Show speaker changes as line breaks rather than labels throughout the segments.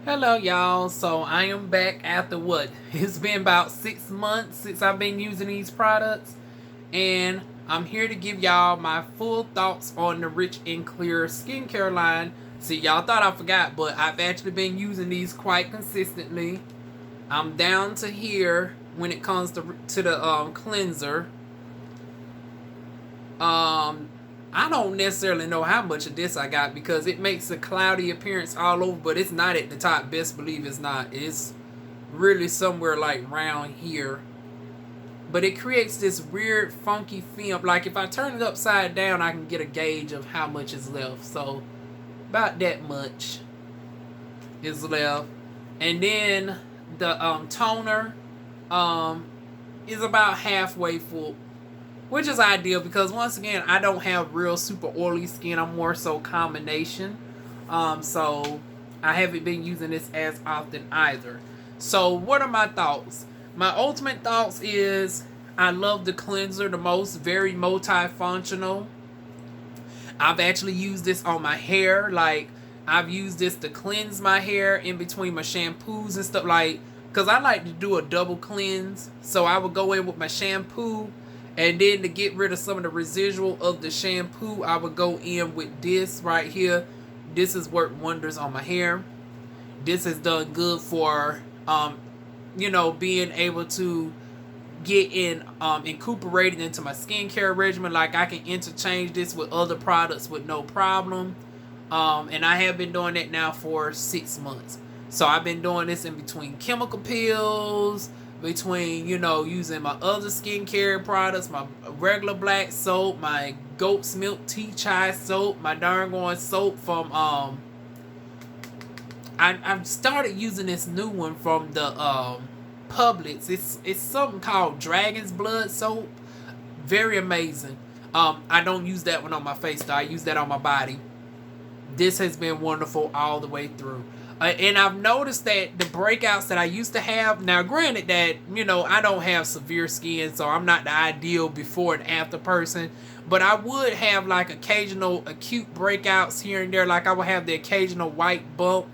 Hello y'all, so I am back after what? It's been about 6 months since I've been using these products, and I'm here to give y'all my full thoughts on the Rich and Clear skincare line. See, y'all thought I forgot, but I've actually been using these quite consistently. I'm down to here when it comes to the cleanser. Um, I don't necessarily know how much of this I got because it makes a cloudy appearance all over, but it's not at the top. Best believe it's not. It's really somewhere like around here. But it creates this weird funky film. Like if I turn it upside down, I can get a gauge of how much is left. So about that much is left. And then the toner um, is about halfway full, which is ideal because once again I don't have real super oily skin. I'm more so combination. So I haven't been using this as often either. So what are my thoughts? My ultimate thoughts is I love the cleanser the most. Very multifunctional. I've actually used this on my hair. Like I've used this to cleanse my hair in between my shampoos and stuff. Like because I like to do a double cleanse. So I would go in with my shampoo, and then to get rid of some of the residual of the shampoo, I would go in with this right here. This has worked wonders on my hair. This has done good for, being able to get incorporated into my skincare regimen. Like I can interchange this with other products with no problem. And I have been doing that now for 6 months. So I've been doing this in between chemical peels, between, using my other skincare products, my regular black soap, my goat's milk tea chai soap, my DivaWuan soap from, I've started using this new one from the, Publix. It's something called Dragon's Blood soap. Very amazing. I don't use that one on my face though. I use that on my body. This has been wonderful all the way through. And I've noticed that the breakouts that I used to have, now granted that, I don't have severe skin, so I'm not the ideal before and after person, but I would have like occasional acute breakouts here and there, like I would have the occasional white bump.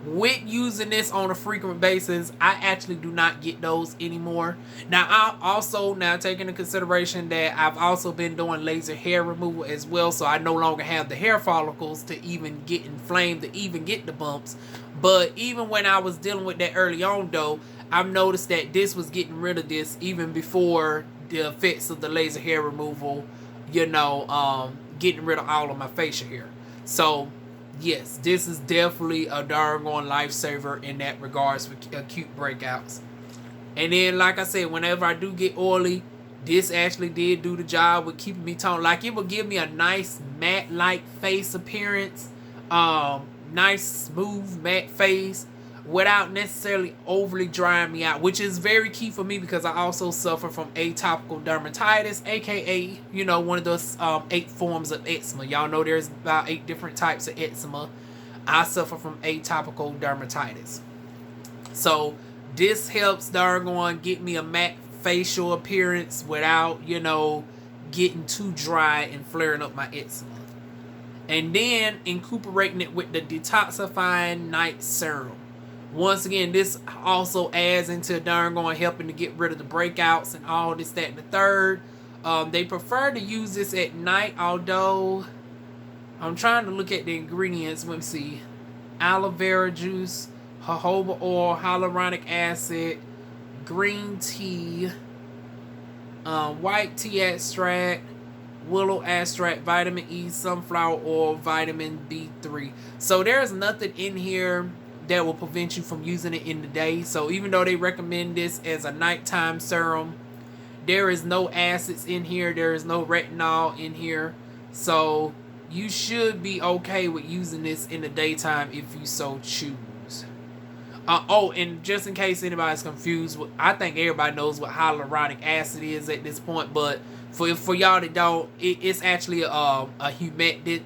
With using this on a frequent basis, I actually do not get those anymore. Now, I also now take into consideration that I've also been doing laser hair removal as well, so I no longer have the hair follicles to even get inflamed, to even get the bumps. But even when I was dealing with that early on, though, I've noticed that this was getting rid of this even before the effects of the laser hair removal, getting rid of all of my facial hair. So yes, this is definitely a darn lifesaver in that regards for acute breakouts. And then, like I said, whenever I do get oily, this actually did do the job with keeping me toned. Like it will give me a nice matte-like face appearance, nice smooth matte face, without necessarily overly drying me out, which is very key for me because I also suffer from atopical dermatitis, aka, one of those 8 forms of eczema. Y'all know there's about 8 different types of eczema. I suffer from atopical dermatitis. So this helps darn get me a matte facial appearance without, getting too dry and flaring up my eczema. And then incorporating it with the Detoxifying Night Serum. Once again, this also adds into darn helping to get rid of the breakouts and all this, that, and the third. They prefer to use this at night, although I'm trying to look at the ingredients. Let me see. Aloe vera juice, jojoba oil, hyaluronic acid, green tea, white tea extract, willow extract, vitamin E, sunflower oil, vitamin B3. So there's nothing in here that will prevent you from using it in the day. So even though they recommend this as a nighttime serum, there is no acids in here. There is no retinol in here. So you should be okay with using this in the daytime if you so choose. And just in case anybody's confused, I think everybody knows what hyaluronic acid is at this point. But for y'all that don't, it's actually a humectant.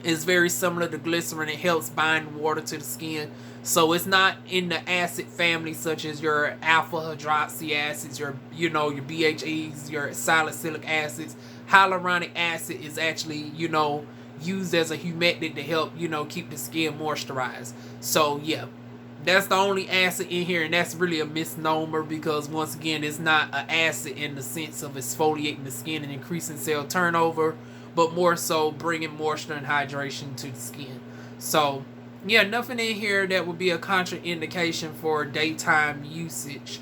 It's very similar to glycerin. It helps bind water to the skin. So it's not in the acid family such as your alpha hydroxy acids, your BHEs, your salicylic acids. Hyaluronic acid is actually, used as a humectant to help, you know, keep the skin moisturized. So yeah, that's the only acid in here, and that's really a misnomer because once again, it's not an acid in the sense of exfoliating the skin and increasing cell turnover, but more so bringing moisture and hydration to the skin. So yeah, nothing in here that would be a contraindication for daytime usage.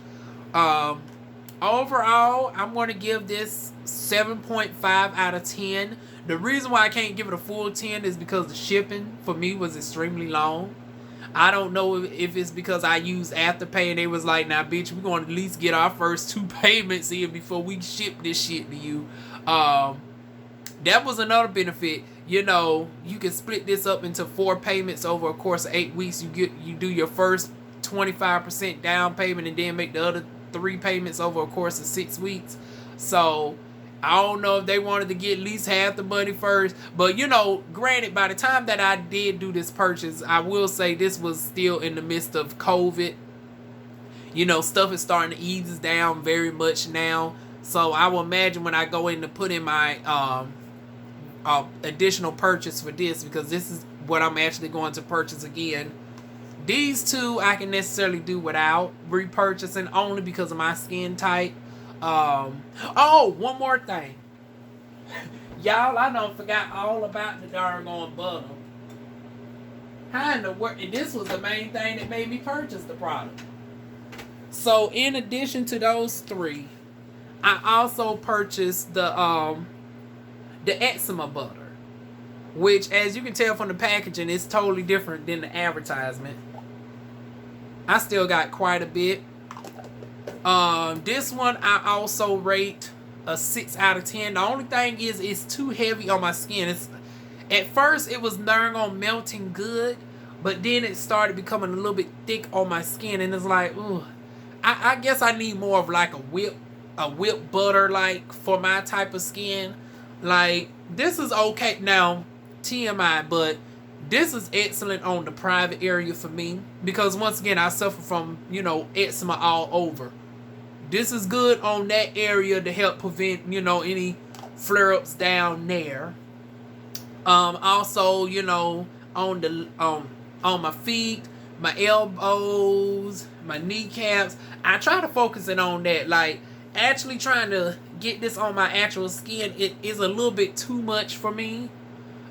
Overall, I'm going to give this 7.5 out of 10. The reason why I can't give it a full 10 is because the shipping for me was extremely long. I don't know if it's because I used Afterpay and they was like, nah, bitch, we're going to at least get our first 2 payments in before we ship this shit to you. That was another benefit. You know, you can split this up into 4 payments over a course of 8 weeks. You do your first 25% down payment and then make the other 3 payments over a course of 6 weeks. So I don't know if they wanted to get at least half the money first. But, you know, granted, by the time that I did do this purchase, I will say this was still in the midst of COVID. You know, stuff is starting to ease down very much now. So I will imagine when I go in to put in my additional purchase for this, because this is what I'm actually going to purchase again. These 2 I can necessarily do without repurchasing only because of my skin type. Oh, one more thing. Y'all, I done forgot all about the doggone butter. How in the world? And this was the main thing that made me purchase the product. So in addition to those 3, I also purchased the Eczema Butter, which, as you can tell from the packaging, is totally different than the advertisement. I still got quite a bit. This one I also rate a 6 out of 10. The only thing is it's too heavy on my skin. At first it was darn on melting good, but then it started becoming a little bit thick on my skin, and it's like, ooh, I guess I need more of like a whipped butter, like for my type of skin. Like, this is okay now, TMI, but this is excellent on the private area for me because once again I suffer from, you know, eczema all over. This is good on that area to help prevent, you know, any flare-ups down there. Also, you know, on the on my feet, my elbows, my kneecaps, I try to focus it on that. Like, actually trying to get this on my actual skin, it is a little bit too much for me.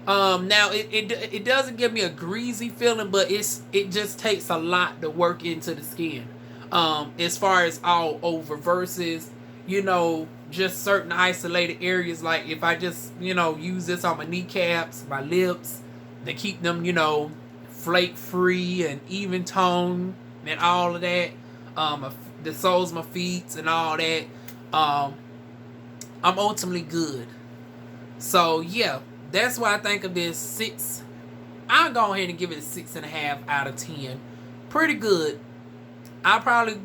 Now it doesn't give me a greasy feeling, but it just takes a lot to work into the skin. As far as all over versus, you know, just certain isolated areas. Like if I just, you know, use this on my kneecaps, my lips, to keep them, you know, flake free and even tone and all of that. The soles of my feet and all that. I'm ultimately good. So yeah, that's why I think of this 6. I'll go ahead and give it a 6.5 out of 10. Pretty good. I probably,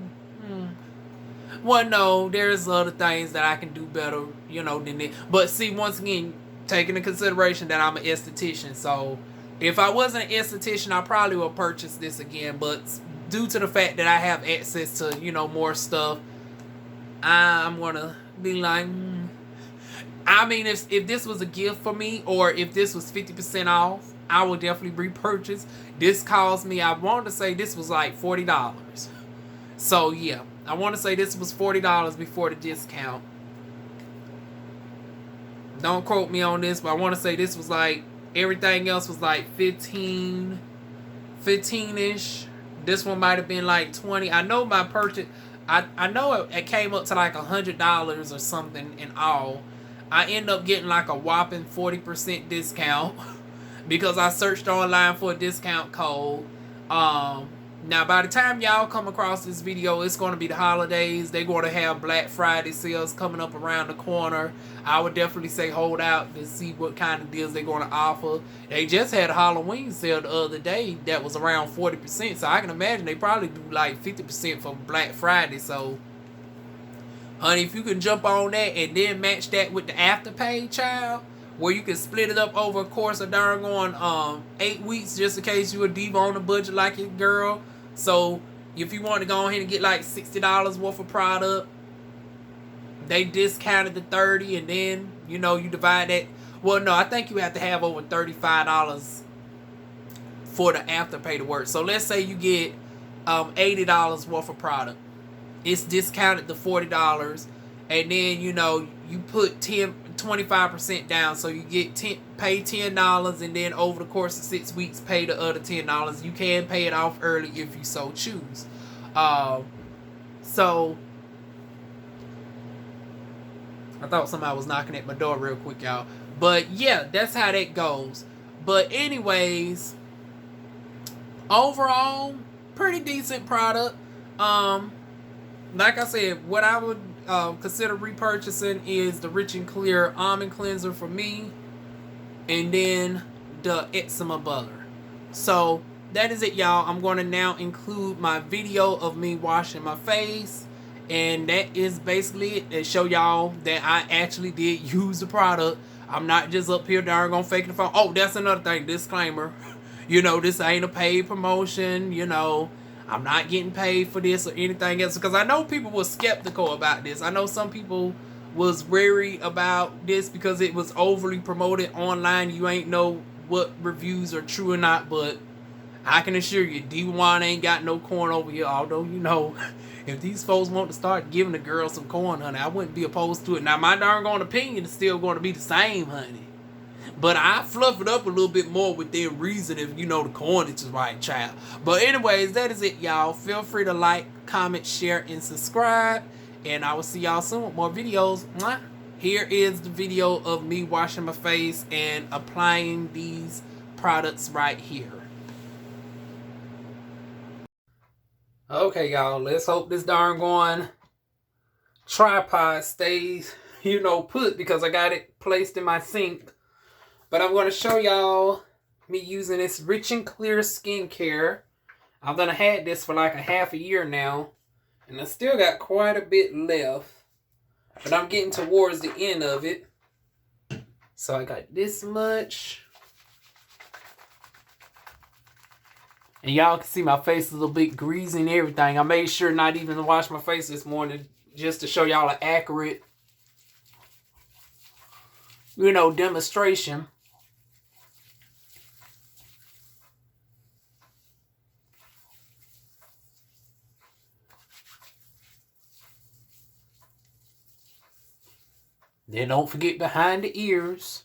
well, no, there's other things that I can do better, you know, than it. But see, once again, taking into consideration that I'm an esthetician, so if I wasn't an esthetician, I probably would purchase this again. But due to the fact that I have access to, you know, more stuff, I'm gonna be like, I mean, if this was a gift for me, or if this was 50% off, I would definitely repurchase. This cost me, I want to say this was like $40. So yeah, I want to say this was $40 before the discount. Don't quote me on this, but I want to say this was like, everything else was like 15-ish. This one might have been like 20. I know my purchase, I know it came up to like $100 or something in all. I end up getting like a whopping 40% discount because I searched online for a discount code. Now, by the time y'all come across this video, it's going to be the holidays. They're going to have Black Friday sales coming up around the corner. I would definitely say hold out to see what kind of deals they're going to offer. They just had a Halloween sale the other day that was around 40%. So I can imagine they probably do like 50% for Black Friday. So, honey, if you can jump on that and then match that with the Afterpay, child, where you can split it up over a course of darn on 8 weeks, just in case you a diva on a budget like your girl. So if you want to go ahead and get like $60 worth of product, they discounted the 30, and then, you know, you divide that Well, no, I think you have to have over $35 for the afterpay to work. So let's say you get $80 worth of product. It's discounted to $40, and then you put 25% down, so you get pay $10, and then over the course of 6 weeks pay the other $10. You can pay it off early if you so choose. So I thought somebody was knocking at my door real quick, y'all. But yeah, that's how that goes. But anyways, overall, pretty decent product. Like I said, what I would consider repurchasing is the Rich and Clear Almond Cleanser for me, and then the Eczema Butter. So that is it, y'all. I'm going to now include my video of me washing my face, and that is basically it. To show y'all that I actually did use the product. I'm not just up here darn gonna fake the phone. Oh, that's another thing. Disclaimer. This ain't a paid promotion. I'm not getting paid for this or anything else, because I know people were skeptical about this. I know some people was wary about this because it was overly promoted online. You ain't know what reviews are true or not, but I can assure you, DivaWuan ain't got no corn over here. Although, if these folks want to start giving the girl some corn, honey, I wouldn't be opposed to it. Now, my darn opinion is still going to be the same, honey. But I fluff it up a little bit more within reason if the corn is right, child. But anyways, that is it, y'all. Feel free to like, comment, share, and subscribe. And I will see y'all soon with more videos. Mwah. Here is the video of me washing my face and applying these products right here. Okay, y'all. Let's hope this darn tripod stays, put, because I got it placed in my sink. But I'm going to show y'all me using this Rich and Clear skincare. I've done had this for like a half a year now, and I still got quite a bit left, but I'm getting towards the end of it. So I got this much. And y'all can see my face is a little bit greasy and everything. I made sure not even to wash my face this morning just to show y'all an accurate, demonstration. Then don't forget behind the ears.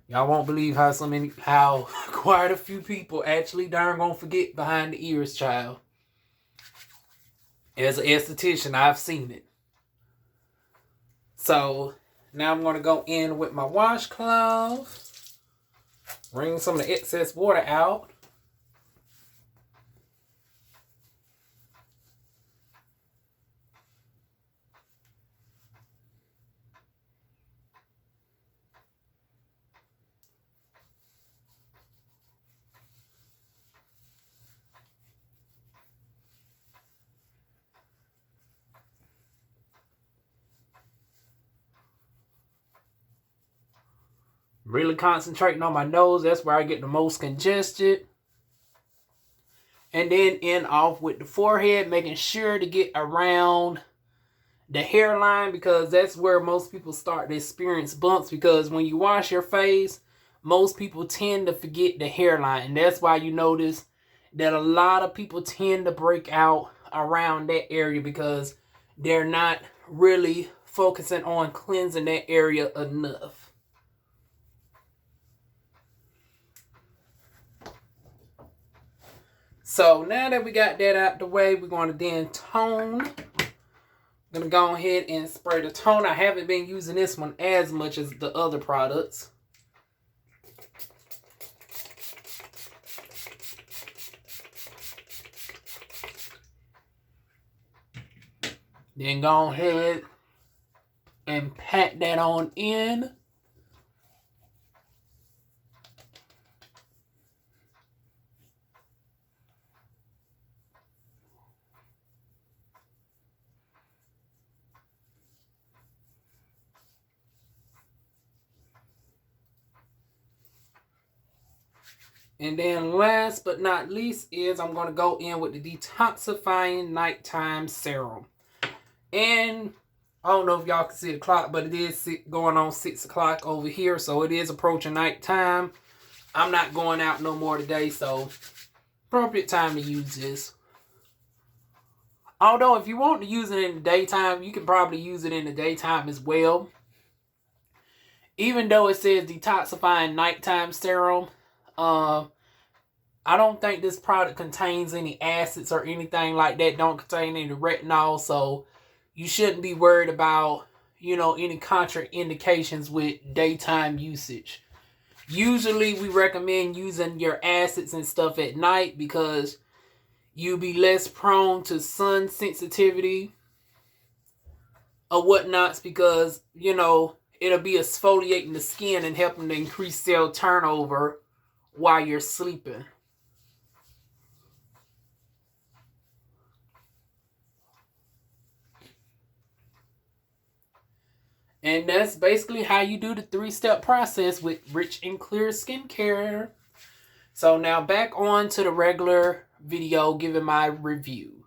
Y'all won't believe how quite a few people actually darn gonna forget behind the ears, child. As an esthetician, I've seen it. So now I'm gonna go in with my washcloth, wring some of the excess water out. Really concentrating on my nose. That's where I get the most congested. And then end off with the forehead, making sure to get around the hairline, because that's where most people start to experience bumps, because when you wash your face, most people tend to forget the hairline. And that's why you notice that a lot of people tend to break out around that area, because they're not really focusing on cleansing that area enough. So now that we got that out the way, we're going to then tone. I'm going to go ahead and spray the toner. I haven't been using this one as much as the other products. Then go ahead and pat that on in. And then last but not least is I'm going to go in with the Detoxifying Nighttime Serum. And I don't know if y'all can see the clock, but it is going on 6 o'clock over here. So it is approaching nighttime. I'm not going out no more today, so appropriate time to use this. Although if you want to use it in the daytime, you can probably use it in the daytime as well. Even though it says detoxifying nighttime serum, I don't think this product contains any acids or anything like that. Don't contain any retinol, so you shouldn't be worried about, you know, any contraindications with daytime usage. Usually we recommend using your acids and stuff at night because you'll be less prone to sun sensitivity or whatnots, because, you know, it'll be exfoliating the skin and helping to increase cell turnover while you're sleeping. And that's basically how you do the 3-step process with Rich and Clear skincare. So now back on to the regular video giving my review.